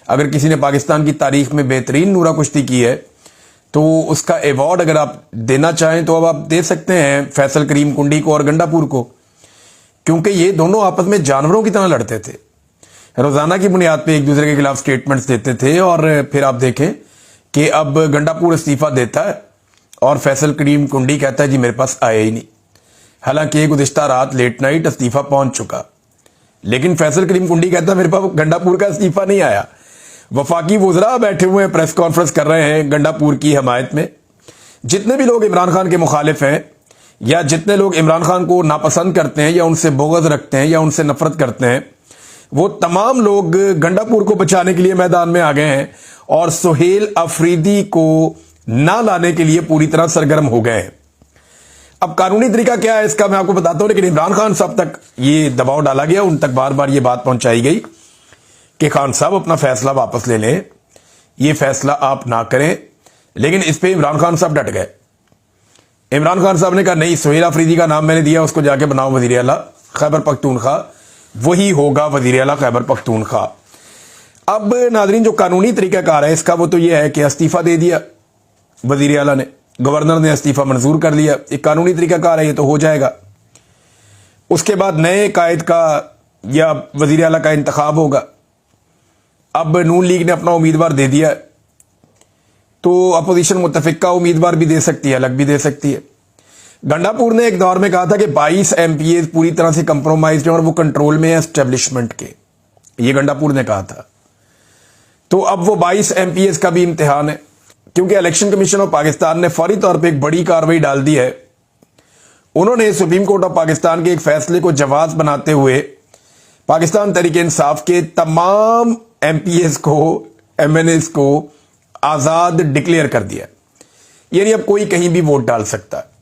اگر کسی نے پاکستان کی تاریخ میں بہترین نورہ کشتی کی ہے تو اس کا ایوارڈ اگر آپ دینا چاہیں تو اب آپ دے سکتے ہیں فیصل کریم کنڈی کو اور گنڈا پور کو، کیونکہ یہ دونوں آپس میں جانوروں کی طرح لڑتے تھے، روزانہ کی بنیاد پہ ایک دوسرے کے خلاف سٹیٹمنٹس دیتے تھے، اور پھر آپ دیکھیں کہ اب گنڈا پور استعفیٰ دیتا ہے اور فیصل کریم کنڈی کہتا ہے جی میرے پاس آیا ہی نہیں، حالانکہ گزشتہ رات لیٹ نائٹ استعفیٰ پہنچ چکا، لیکن فیصل کریم کنڈی کہتا ہے میرے پاس گنڈا پور کا استعفیٰ نہیں آیا۔ وفاقی وزراء بیٹھے ہوئے ہیں، پریس کانفرنس کر رہے ہیں گنڈا پور کی حمایت میں۔ جتنے بھی لوگ عمران خان کے مخالف ہیں یا جتنے لوگ عمران خان کو ناپسند کرتے ہیں یا ان سے بغض رکھتے ہیں یا ان سے نفرت کرتے ہیں، وہ تمام لوگ گنڈا پور کو بچانے کے لیے میدان میں آ گئے ہیں اور سہیل افریدی کو نہ لانے کے لیے پوری طرح سرگرم ہو گئے ہیں۔ اب قانونی طریقہ کیا ہے اس کا میں آپ کو بتاتا ہوں، لیکن عمران خان صاحب تک یہ دباؤ ڈالا گیا، ان تک بار بار یہ بات پہنچائی گئی کہ خان صاحب اپنا فیصلہ واپس لے لیں، یہ فیصلہ آپ نہ کریں، لیکن اس پہ عمران خان صاحب ڈٹ گئے۔ عمران خان صاحب نے کہا نہیں، سہیل افریدی کا نام میں نے دیا، اس کو جا کے بناؤ وزیر اعلیٰ خیبر پختونخوا، وہی ہوگا وزیر اعلیٰ خیبر پختونخوا۔ اب ناظرین جو قانونی طریقہ کار ہے اس کا وہ تو یہ ہے کہ استعفیٰ دے دیا وزیر اعلیٰ نے، گورنر نے استعفیٰ منظور کر لیا، ایک قانونی طریقہ کار ہے، یہ تو ہو جائے گا۔ اس کے بعد نئے قائد کا یا وزیر اعلیٰ کا انتخاب ہوگا۔ اب نون لیگ نے اپنا امیدوار دے دیا تو اپوزیشن متفقہ امیدوار بھی دے سکتی ہے، الگ بھی دے سکتی ہے۔ گنڈا پور نے ایک دور میں کہا تھا کہ 22 ایم پی ایز پوری طرح سے کمپرومائزڈ ہیں اور وہ کنٹرول میں ہیں اسٹیبلشمنٹ کے، یہ گنڈا پور نے کہا تھا۔ تو اب وہ 22 ایم پی ایز کا بھی امتحان ہے، کیونکہ الیکشن کمیشن آف پاکستان نے فوری طور پہ ایک بڑی کارروائی ڈال دی ہے۔ انہوں نے سپریم کورٹ آف پاکستان کے ایک فیصلے کو جواز بناتے ہوئے پاکستان تحریک انصاف کے تمام ایم پی ایز کو، ایم این ایز کو آزاد ڈکلیئر کر دیا، یعنی اب کوئی کہیں بھی ووٹ ڈال سکتا ہے،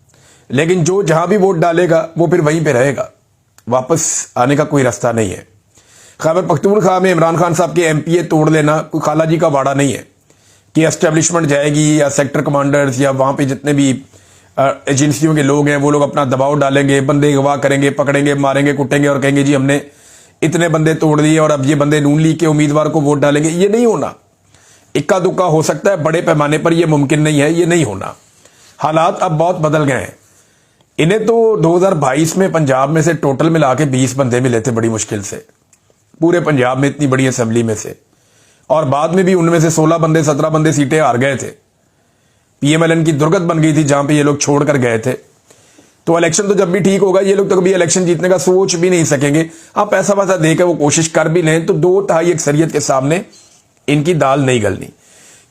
لیکن جو جہاں بھی ووٹ ڈالے گا وہ پھر وہیں پہ رہے گا، واپس آنے کا کوئی راستہ نہیں ہے۔ خیبر پختونخوا میں عمران خان صاحب کے ایم پی اے توڑ لینا کوئی خالہ جی کا واڑہ نہیں ہے کہ اسٹیبلشمنٹ جائے گی یا سیکٹر کمانڈرز یا وہاں پہ جتنے بھی ایجنسیوں کے لوگ ہیں وہ لوگ اپنا دباؤ ڈالیں گے، بندے اغوا کریں گے، پکڑیں گے، ماریں گے، کٹیں گے اور کہیں گے جی ہم نے اتنے بندے توڑ دیے اور اب یہ بندے نون لیگ کے امیدوار کو ووٹ ڈالیں گے۔ یہ نہیں ہونا، اکا دکا ہو سکتا ہے، بڑے پیمانے پر یہ ممکن نہیں ہے، یہ نہیں ہونا۔ حالات اب بہت بدل گئے ہیں۔ انہیں تو 2022 میں پنجاب میں سے ٹوٹل ملا کے 20 بندے ملے تھے بڑی مشکل سے، پورے پنجاب میں اتنی بڑی اسمبلی میں سے، اور بعد میں بھی ان میں سے 16 بندے 17 بندے سیٹیں ہار گئے تھے۔ پی ایم ایل این کی درگت بن گئی تھی جہاں پہ یہ لوگ چھوڑ کر گئے تھے۔ تو الیکشن تو جب بھی ٹھیک ہوگا، یہ لوگ تو کبھی الیکشن جیتنے کا سوچ بھی نہیں سکیں گے۔ آپ پیسہ ویسا دے کے وہ کوشش کر بھی لیں تو 2/3 اکثریت کے سامنے ان کی دال نہیں گلنی۔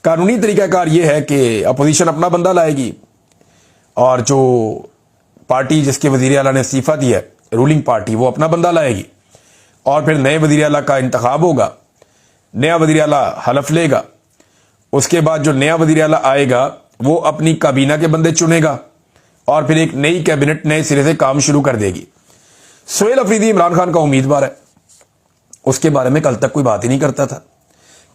قانونی طریقہ کار یہ ہے کہ اپوزیشن اپنا بندہ لائے گی اور جو پارٹی جس کے وزیر اعلیٰ نے استعفیٰ دیا ہے، رولنگ پارٹی، وہ اپنا بندہ لائے گی اور پھر نئے وزیر اعلیٰ کا انتخاب ہوگا، نیا وزیر اعلیٰ حلف لے گا، اس کے بعد جو نیا وزیر اعلیٰ آئے گا وہ اپنی کابینہ کے بندے چنے گا اور پھر ایک نئی کیبنٹ نئے سرے سے کام شروع کر دے گی۔ سہیل افریدی عمران خان کا امیدوار ہے، اس کے بارے میں کل تک کوئی بات ہی نہیں کرتا تھا،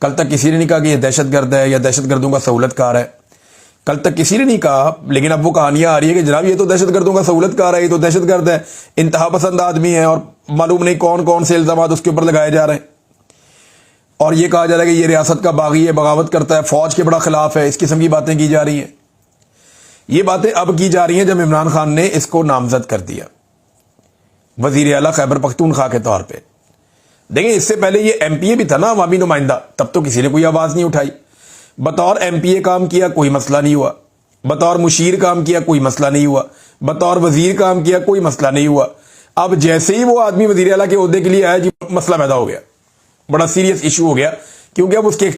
کل تک کسی نے نہیں کہا کہ یہ دہشت گرد ہے یا دہشت گردوں کا سہولت کار ہے، کل تک کسی نے نہیں کہا، لیکن اب وہ کہانیاں آ رہی ہے کہ جناب یہ تو دہشت گردوں کا سہولت کار ہے، یہ تو دہشت گرد ہے، انتہا پسند آدمی ہے، اور معلوم نہیں کون کون سے الزامات اس کے اوپر لگائے جا رہے ہیں، اور یہ کہا جا رہا ہے کہ یہ ریاست کا باغی ہے، بغاوت کرتا ہے، فوج کے بڑا خلاف ہے، اس قسم کی باتیں کی جا رہی ہیں۔ یہ باتیں اب کی جا رہی ہیں جب عمران خان نے اس کو نامزد کر دیا وزیر اعلیٰ خیبر پختونخوا کے طور پہ۔ دیکھیں اس سے پہلے یہ ایم پی اے بھی تھا نا، عوامی نمائندہ، تب تو کسی نے کوئی آواز نہیں اٹھائی، بطور ایم پی اے کام کیا کوئی مسئلہ نہیں ہوا، بطور مشیر کام کیا کوئی مسئلہ نہیں ہوا، بطور وزیر کام کیا کوئی مسئلہ نہیں ہوا۔ اب جیسے ہی وہ آدمی وزیر اعلیٰ کے عہدے کے لیے آیا جی مسئلہ پیدا ہو گیا، بڑا سیریس ایشو ہو گیا، کیونکہ اب اس کے